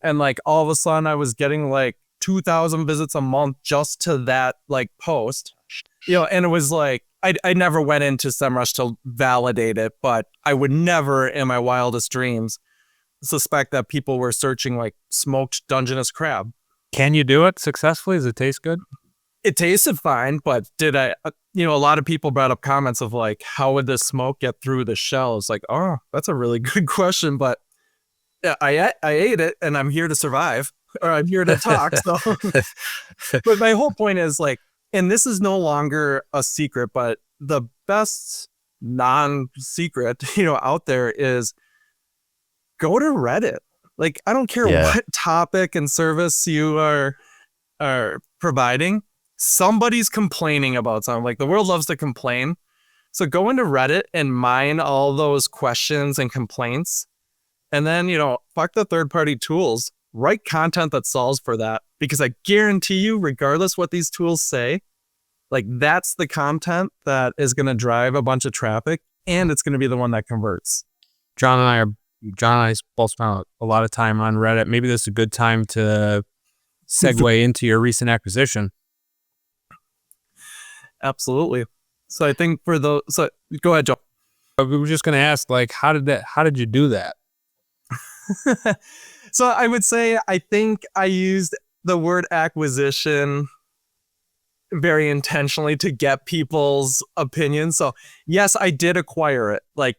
And like all of a sudden I was getting like 2,000 visits a month just to that like post, and it was like, I never went into SEMrush to validate it, but I would never in my wildest dreams suspect that people were searching like smoked Dungeness crab. Can you do it successfully? Does it taste good? It tasted fine, but did I, a lot of people brought up comments of like, how would this smoke get through the shell? It's like, oh, that's a really good question, but I ate it and I'm here to survive or I'm here to talk. So, but my whole point is like, and this is no longer a secret, but the best non-secret, out there is go to Reddit. Like, I don't care what topic and service you are providing. Somebody's complaining about something. Like, the world loves to complain. So go into Reddit and mine all those questions and complaints. And then, fuck the third-party tools. Write content that solves for that. Because I guarantee you, regardless what these tools say, like that's the content that is going to drive a bunch of traffic and it's going to be the one that converts. John and I both spent a lot of time on Reddit. Maybe this is a good time to segue into your recent acquisition. Absolutely. So I think so go ahead, Joe. We were just going to ask, like, how did you do that? So I would say, I think I used the word acquisition very intentionally to get people's opinions. So yes, I did acquire it. Like,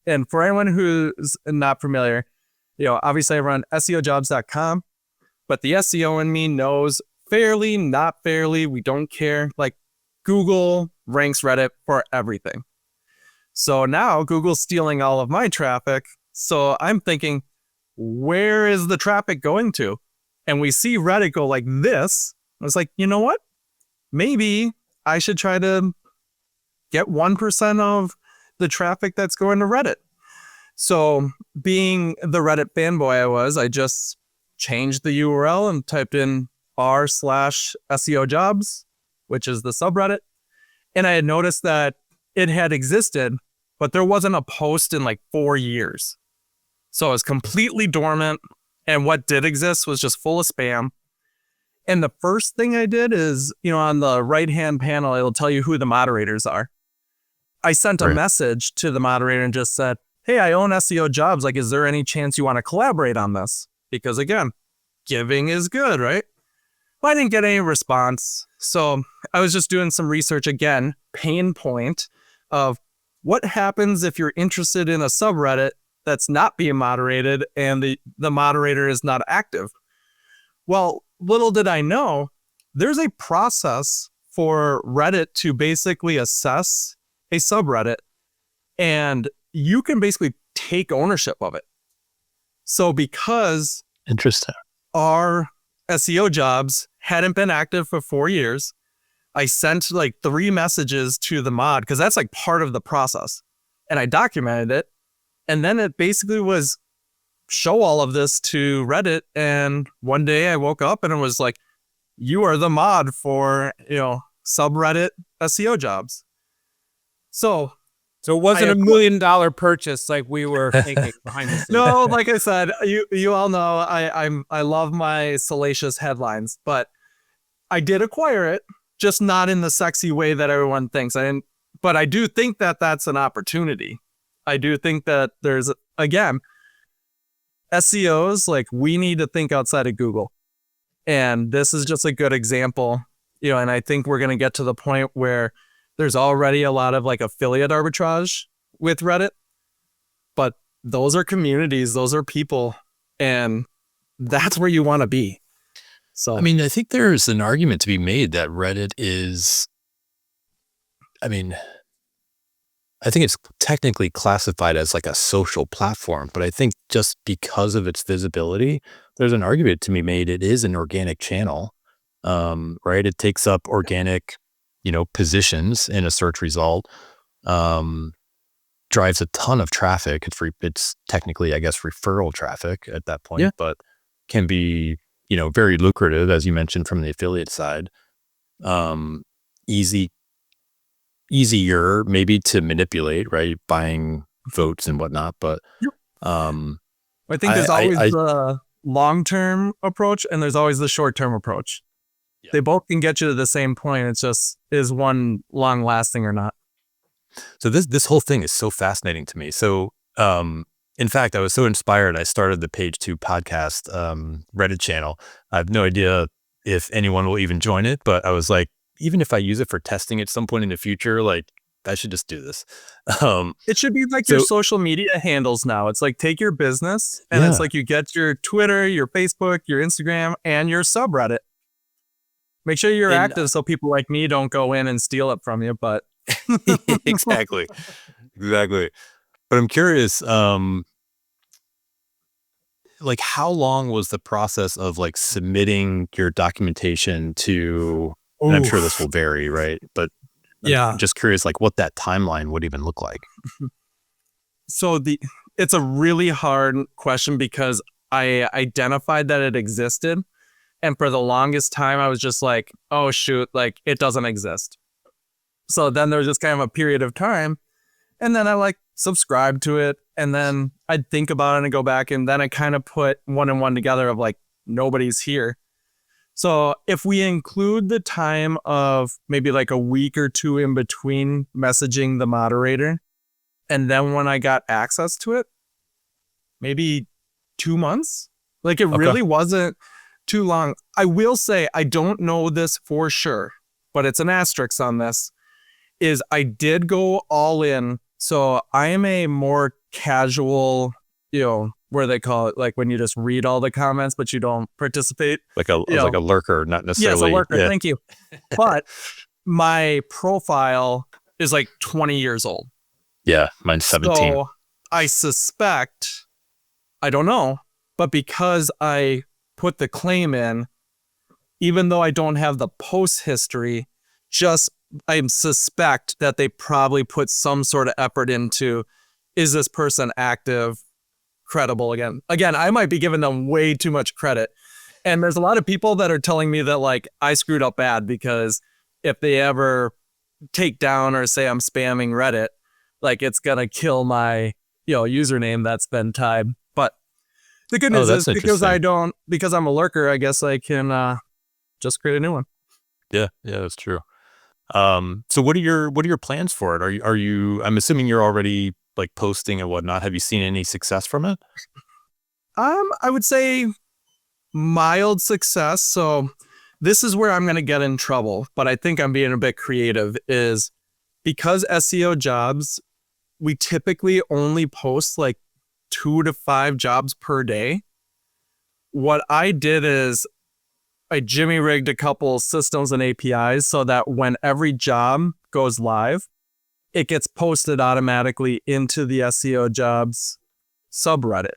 and for anyone who's not familiar, obviously I run SEOJobs.com, but the SEO in me knows fairly, not fairly, we don't care. Like, Google ranks Reddit for everything. So now Google's stealing all of my traffic. So I'm thinking, where is the traffic going to? And we see Reddit go like this. I was like, you know what? Maybe I should try to get 1% of the traffic that's going to Reddit. So being the Reddit fanboy I just changed the URL and typed in r/SEOJobs, which is the subreddit. And I had noticed that it had existed, but there wasn't a post in like 4 years. So it was completely dormant. And what did exist was just full of spam. And the first thing I did is, on the right-hand panel, it'll tell you who the moderators are. I sent a message to the moderator and just said, hey, I own SEO Jobs. Like, is there any chance you want to collaborate on this? Because again, giving is good, right? Well, I didn't get any response. So I was just doing some research again, pain point of what happens if you're interested in a subreddit that's not being moderated and the moderator is not active. Well, little did I know, there's a process for Reddit to basically assess a subreddit, and you can basically take ownership of it. So because Interesting. our SEO Jobs hadn't been active for 4 years, I sent like 3 messages to the mod, because that's like part of the process. And I documented it. And then it basically was show all of this to Reddit. And one day I woke up and it was like, you are the mod for, subreddit SEO Jobs. So it wasn't $1 million purchase like we were thinking behind the scenes. No, like I said, you all know I love my salacious headlines, but I did acquire it, just not in the sexy way that everyone thinks. But I do think that that's an opportunity. I do think that there's, again, SEOs, like, we need to think outside of Google. And this is just a good example, and I think we're going to get to the point where there's already a lot of like affiliate arbitrage with Reddit, but those are communities, those are people, and that's where you want to be. So, I mean, I think there's an argument to be made that Reddit is, I think it's technically classified as like a social platform, but I think just because of its visibility, there's an argument to be made. It is an organic channel, right? It takes up organic, positions in a search result, drives a ton of traffic. It's technically, I guess, referral traffic at that point, but can be, very lucrative, as you mentioned, from the affiliate side. Easier maybe to manipulate, right? Buying votes and whatnot, but I think there's always the long-term approach and there's always the short-term approach. Yeah. They both can get you to the same point. It's just, is one long-lasting or not? So this whole thing is so fascinating to me. So in fact, I was so inspired, I started the Page 2 podcast Reddit channel. I have no idea if anyone will even join it, but I was like, even if I use it for testing at some point in the future, like, I should just do this. It should be like your social media handles now. It's like, take your business and it's like you get your Twitter, your Facebook, your Instagram, and your subreddit. Make sure you're active so people like me don't go in and steal it from you, but Exactly. But I'm curious, like, how long was the process of like submitting your documentation to, and I'm sure this will vary, right? But I'm just curious, like, what that timeline would even look like. So it's a really hard question because I identified that it existed. And for the longest time, I was just like, oh, shoot, like, it doesn't exist. So then there was just kind of a period of time. And then I like subscribed to it. And then I'd think about it and go back. And then I kind of put one and one together of like, nobody's here. So if we include the time of maybe like a week or two in between messaging the moderator, and then when I got access to it, maybe 2 months, like it really wasn't too long. I will say, I don't know this for sure, but it's an asterisk on this, is I did go all in. So I am a more casual, where they call it, like when you just read all the comments, but you don't participate. Like a lurker, not necessarily. Yes, a lurker. Yeah. Thank you. But my profile is like 20 years old. Yeah, mine's 17. So I suspect, I don't know, but because I put the claim in, even though I don't have the post history, I suspect that they probably put some sort of effort into, is this person active, credible again? Again, I might be giving them way too much credit. And there's a lot of people that are telling me that like I screwed up bad, because if they ever take down or say I'm spamming Reddit, like it's going to kill my, username that's been tied. But the good news is because I'm a lurker, I guess I can just create a new one. Yeah, that's true. So what are your plans for it? Are you, I'm assuming you're already like posting and whatnot. Have you seen any success from it? I would say mild success. So this is where I'm going to get in trouble, but I think I'm being a bit creative, is because SEOJobs, we typically only post like 2 to 5 jobs per day. What I did is I jimmy rigged a couple systems and APIs so that when every job goes live, it gets posted automatically into the SEOJobs subreddit.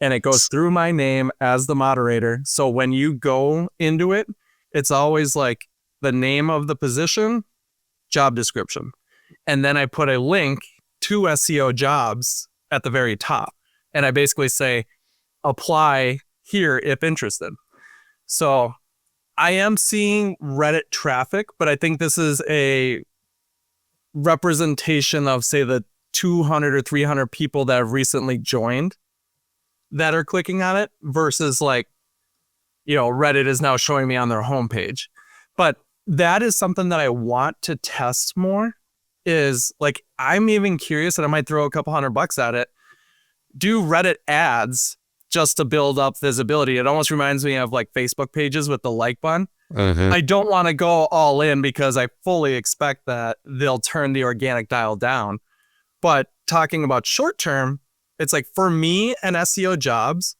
And it goes through my name as the moderator. So when you go into it, it's always like the name of the position, job description. And then I put a link to SEOJobs at the very top. And I basically say, apply here if interested. So I am seeing Reddit traffic, but I think this is a representation of, say, the 200 or 300 people that have recently joined that are clicking on it versus like, Reddit is now showing me on their homepage. But that is something that I want to test more, is like, I'm even curious, and I might throw a couple $100 at it. Do Reddit ads just to build up visibility. It almost reminds me of like Facebook pages with the like button. Mm-hmm. I don't want to go all in because I fully expect that they'll turn the organic dial down. But talking about short term, it's like for me and SEOJobs,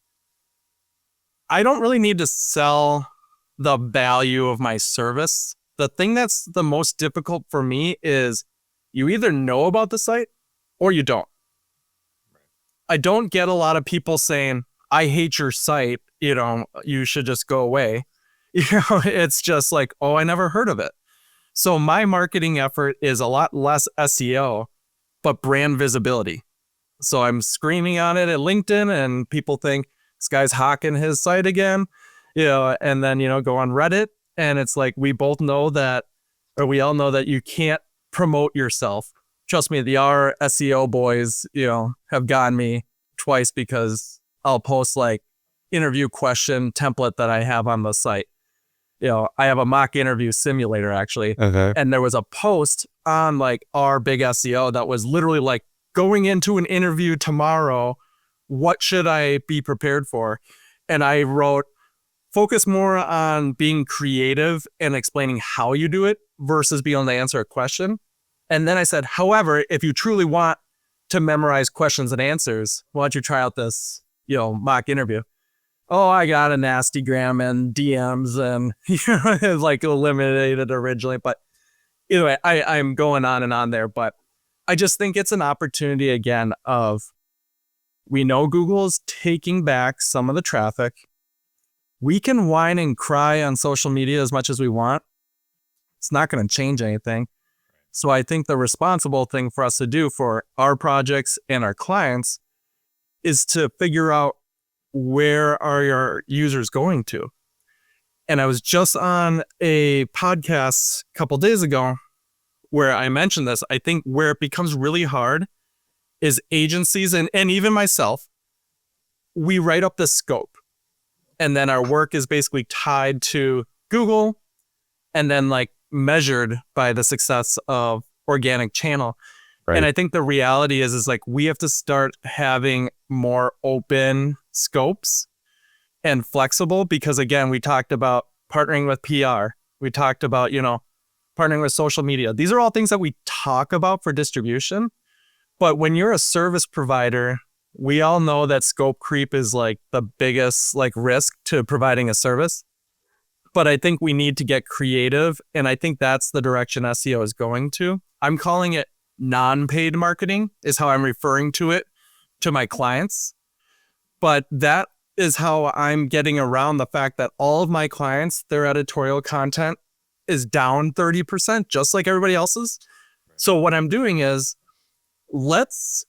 I don't really need to sell the value of my service. The thing that's the most difficult for me is you either know about the site or you don't. I don't get a lot of people saying, I hate your site, you should just go away. It's just like, oh, I never heard of it. So my marketing effort is a lot less SEO, but brand visibility. So I'm screaming on it at LinkedIn and people think this guy's hawking his site again, and then, go on Reddit. And it's like, we all know that you can't promote yourself. Trust me, the R SEO boys, have gotten me twice because I'll post like interview question template that I have on the site. I have a mock interview simulator actually. Okay. And there was a post on like our big SEO that was literally like, going into an interview tomorrow, what should I be prepared for? And I wrote, focus more on being creative and explaining how you do it versus being able to answer a question. And then I said, however, if you truly want to memorize questions and answers, why don't you try out this, mock interview? Oh, I got a nasty gram and DMs and, it's like eliminated originally. But either way, I'm going on and on there. But I just think it's an opportunity again of, we know Google's taking back some of the traffic. We can whine and cry on social media as much as we want. It's not going to change anything. So I think the responsible thing for us to do for our projects and our clients is to figure out, where are your users going to? And I was just on a podcast a couple days ago where I mentioned this. I think where it becomes really hard is agencies and even myself, we write up the scope. And then our work is basically tied to Google and then like measured by the success of organic channel. Right. And I think the reality is like we have to start having more open scopes and flexible, because again, we talked about partnering with PR. We talked about, partnering with social media. These are all things that we talk about for distribution. But when you're a service provider, we all know that scope creep is like the biggest like risk to providing a service. But I think we need to get creative. And I think that's the direction SEO is going to. I'm calling it non-paid marketing is how I'm referring to it to my clients. But that is how I'm getting around the fact that all of my clients, their editorial content is down 30%, just like everybody else's. So what I'm doing is let's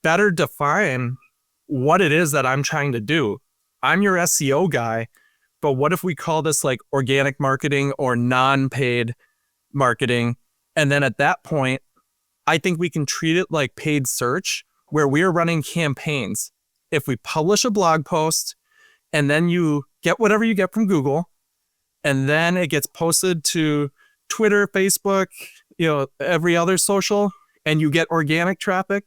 better define what it is that I'm trying to do. I'm your SEO guy, but what if we call this like organic marketing or non-paid marketing? And then at that point, I think we can treat it like paid search, where we're running campaigns. If we publish a blog post and then you get whatever you get from Google, and then it gets posted to Twitter, Facebook, every other social, and you get organic traffic,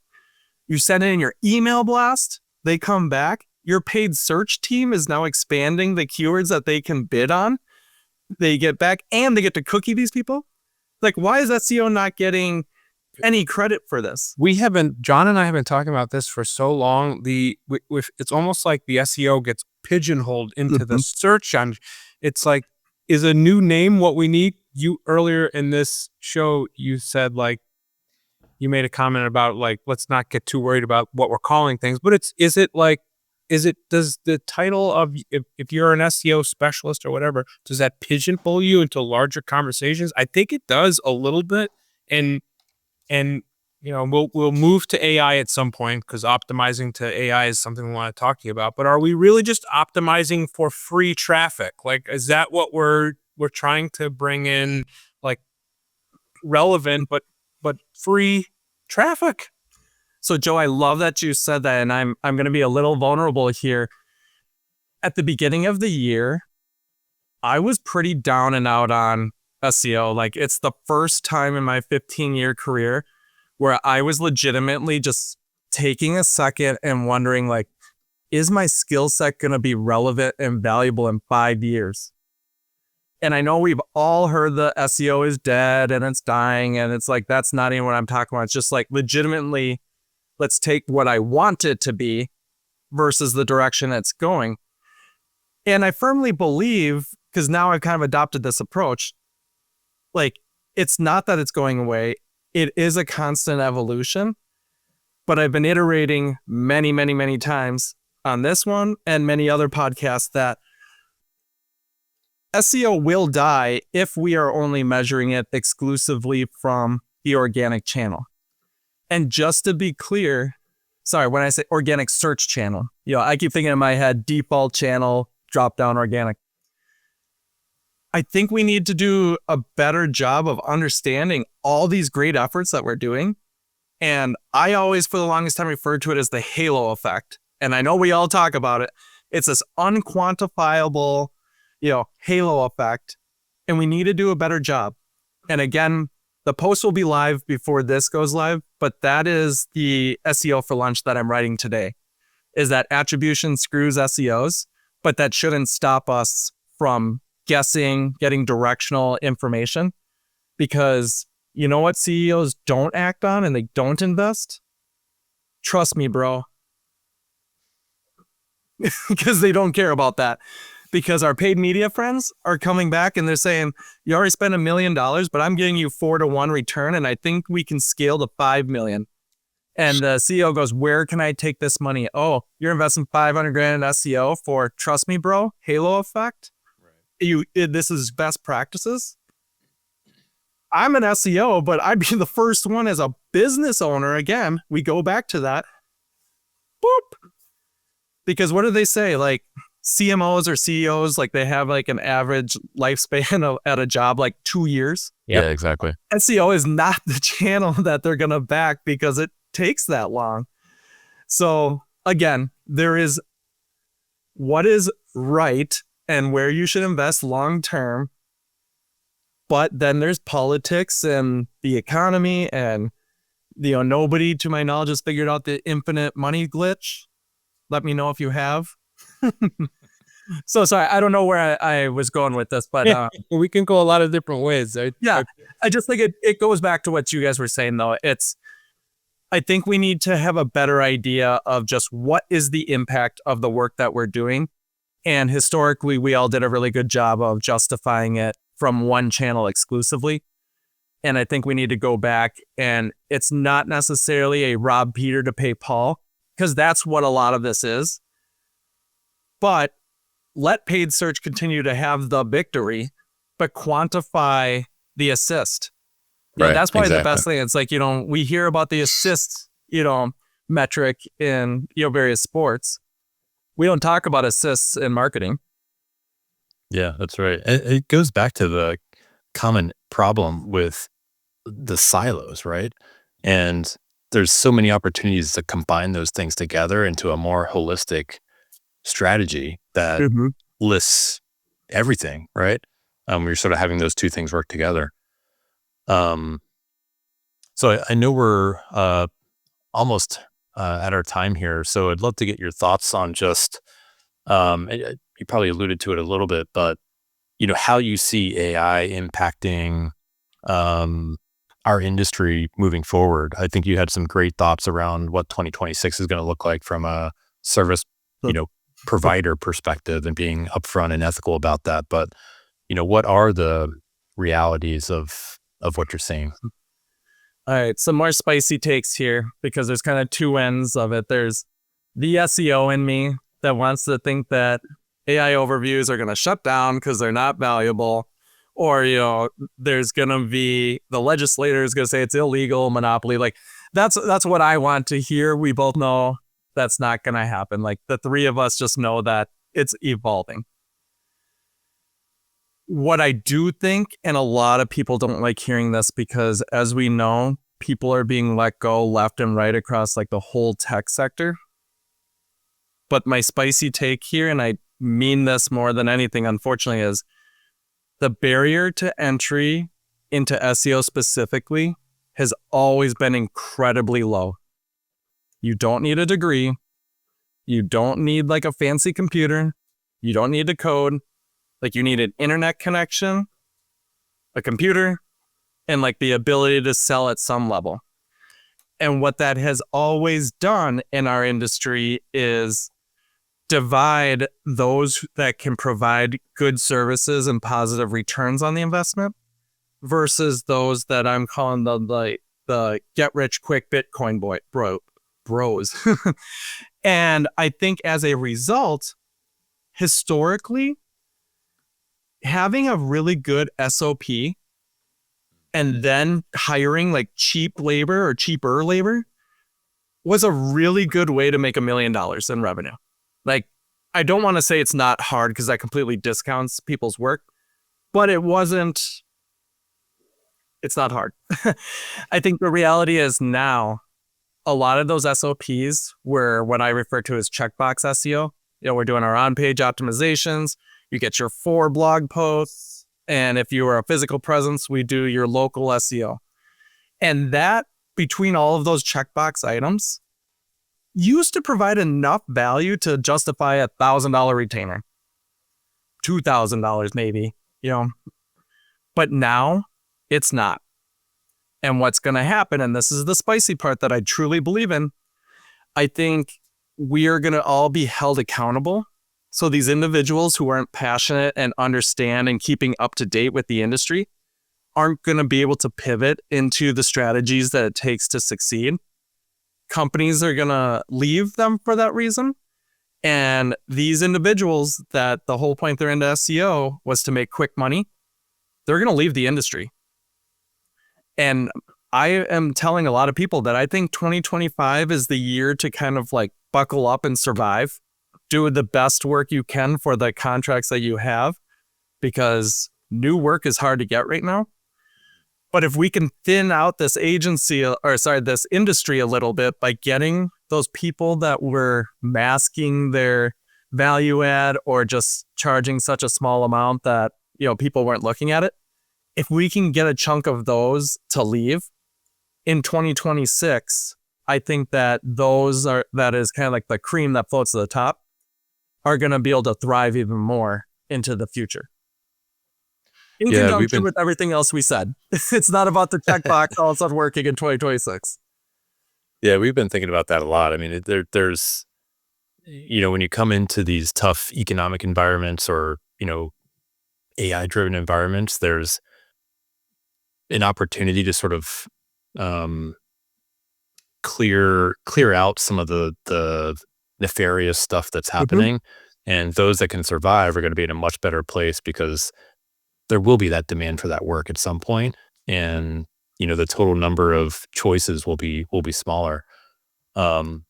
you send it in your email blast, they come back. Your paid search team is now expanding the keywords that they can bid on. They get back and they get to cookie these people. Like, why is SEO not getting any credit for this? John and I have been talking about this for so long. It's almost like the SEO gets pigeonholed into the search on. It's like, is a new name what we need? You earlier in this show, you said like, you made a comment about like, let's not get too worried about what we're calling things, but does the title of, if you're an SEO specialist or whatever, does that pigeonhole you into larger conversations? I think it does a little bit. And we'll move to AI at some point, because optimizing to AI is something we want to talk to you about. But are we really just optimizing for free traffic? Like, is that what we're trying to bring in, like relevant but free traffic? So Joe, I love that you said that, and I'm going to be a little vulnerable here. At the beginning of the year, I was pretty down and out on SEO. Like, it's the first time in my 15-year career where I was legitimately just taking a second and wondering, like, is my skill set going to be relevant and valuable in 5 years? And I know we've all heard the SEO is dead and it's dying, and it's like, that's not even what I'm talking about. It's just like, legitimately, let's take what I want it to be versus the direction it's going. And I firmly believe, because now I've kind of adopted this approach, like, it's not that it's going away. It is a constant evolution, but I've been iterating many, many, many times on this one and many other podcasts that SEO will die if we are only measuring it exclusively from the organic channel. And just to be clear, sorry, when I say organic search channel, I keep thinking in my head, default channel, drop down organic. I think we need to do a better job of understanding all these great efforts that we're doing. And I always, for the longest time, referred to it as the halo effect. And I know we all talk about it. It's this unquantifiable, halo effect. And we need to do a better job. And again, the post will be live before this goes live, but that is the SEO for lunch that I'm writing today, is that attribution screws SEOs, but that shouldn't stop us from guessing, getting directional information, because you know what CEOs don't act on and they don't invest? Trust me, bro. Because they don't care about that. Because our paid media friends are coming back and they're saying, you already spent $1 million, but I'm giving you 4-to-1 return, and I think we can scale to 5 million. And the CEO goes, where can I take this money? Oh, you're investing $500,000 in SEO for, trust me, bro, halo effect? This is best practices. I'm an SEO, but I'd be the first one as a business owner. Again, we go back to that. Boop. Because what do they say? Like, CMOs or CEOs, like, they have like an average lifespan at a job, like 2 years. Yeah, exactly. SEO is not the channel that they're going to back because it takes that long. So again, there is what is right and where you should invest long term. But then there's politics and the economy, and nobody, to my knowledge, has figured out the infinite money glitch. Let me know if you have. So sorry, I don't know where I was going with this, but We can go a lot of different ways. yeah, I just think it goes back to what you guys were saying though. I think we need to have a better idea of just what is the impact of the work that we're doing. And historically, we all did a really good job of justifying it from one channel exclusively. And I think we need to go back, and it's not necessarily a rob Peter to pay Paul, because that's what a lot of this is. But let paid search continue to have the victory, but quantify the assist. Yeah, that's probably the best thing. It's like, we hear about the assist, metric in, various sports. We don't talk about assists in marketing. Yeah, that's right. It goes back to the common problem with the silos, right? And there's so many opportunities to combine those things together into a more holistic strategy that lists everything, right? You're sort of having those two things work together. So I know we're almost at our time here, so I'd love to get your thoughts on just, you probably alluded to it a little bit, but how you see AI impacting our industry moving forward. I think you had some great thoughts around what 2026 is going to look like from a service, provider perspective, and being upfront and ethical about that. But what are the realities of what you're seeing? All right, some more spicy takes here, because there's kind of two ends of it. There's the SEO in me that wants to think that AI overviews are going to shut down because they're not valuable. Or, there's going to be the legislator is going to say it's illegal, monopoly. Like that's what I want to hear. We both know that's not going to happen. Like the three of us just know that it's evolving. What I do think, and a lot of people don't like hearing this, because as we know, people are being let go left and right across like the whole tech sector. But my spicy take here, and I mean this more than anything, unfortunately, is the barrier to entry into SEO specifically has always been incredibly low. You don't need a degree. You don't need like a fancy computer. You don't need to code. Like you need an internet connection, a computer, and like the ability to sell at some level. And what that has always done in our industry is divide those that can provide good services and positive returns on the investment versus those that I'm calling the get rich quick Bitcoin bros. And I think as a result, historically, having a really good SOP and then hiring like cheap labor or cheaper labor was a really good way to make $1 million in revenue. Like, I don't want to say it's not hard, because that completely discounts people's work, but it's not hard. I think the reality is now a lot of those SOPs were what I refer to as checkbox SEO. We're doing our on-page optimizations. You get your 4 blog posts. And if you are a physical presence, we do your local SEO. And that, between all of those checkbox items, used to provide enough value to justify a $1,000 retainer, $2,000 maybe, but now it's not. And what's going to happen, and this is the spicy part that I truly believe in, I think we are going to all be held accountable. So these individuals who aren't passionate and understand and keeping up to date with the industry aren't going to be able to pivot into the strategies that it takes to succeed. Companies are going to leave them for that reason. And these individuals that the whole point they're into SEO was to make quick money, they're going to leave the industry. And I am telling a lot of people that I think 2025 is the year to kind of like buckle up and survive. Do the best work you can for the contracts that you have, because new work is hard to get right now. But if we can thin out this this industry a little bit by getting those people that were masking their value add or just charging such a small amount that, people weren't looking at it. If we can get a chunk of those to leave in 2026, I think that that is kind of like the cream that floats to the top. are going to be able to thrive even more into the future. In Yeah, conjunction with everything else we said. It's not about the checkbox all of a sudden working in 2026. Yeah, we've been thinking about that a lot. I mean, there's, when you come into these tough economic environments or, AI-driven environments, there's an opportunity to sort of clear out some of the nefarious stuff that's happening. And those that can survive are going to be in a much better place because there will be that demand for that work at some point. And, the total number of choices will be smaller. Well,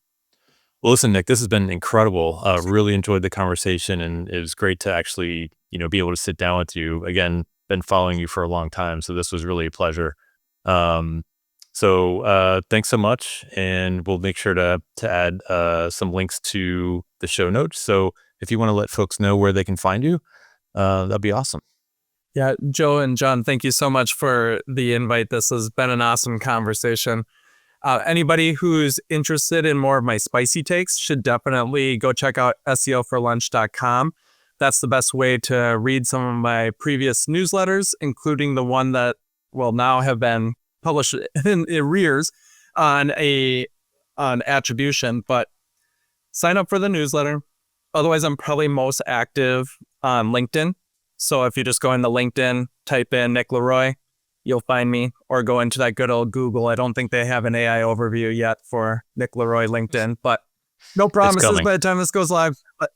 listen, Nick, this has been incredible. Really enjoyed the conversation, and it was great to actually, be able to sit down with you. Again, been following you for a long time, so this was really a pleasure. So thanks so much, and we'll make sure to add some links to the show notes. So if you want to let folks know where they can find you, that'd be awesome. Yeah, Joe and John, thank you so much for the invite. This has been an awesome conversation. Anybody who's interested in more of my spicy takes should definitely go check out SEOforlunch.com. That's the best way to read some of my previous newsletters, including the one that will now have been published in arrears on Attribution. But sign up for the newsletter. Otherwise, I'm probably most active on LinkedIn. So if you just go into LinkedIn, type in Nick LeRoy, you'll find me, or go into that good old Google. I don't think they have an AI overview yet for Nick LeRoy LinkedIn, but no promises by the time this goes live. But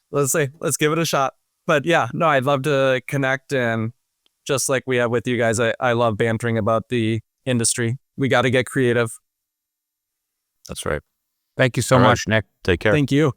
let's give it a shot. But yeah, no, I'd love to connect, and just like we have with you guys, I love bantering about the industry. We got to get creative. That's right. Thank you so much, Nick. Take care. Thank you.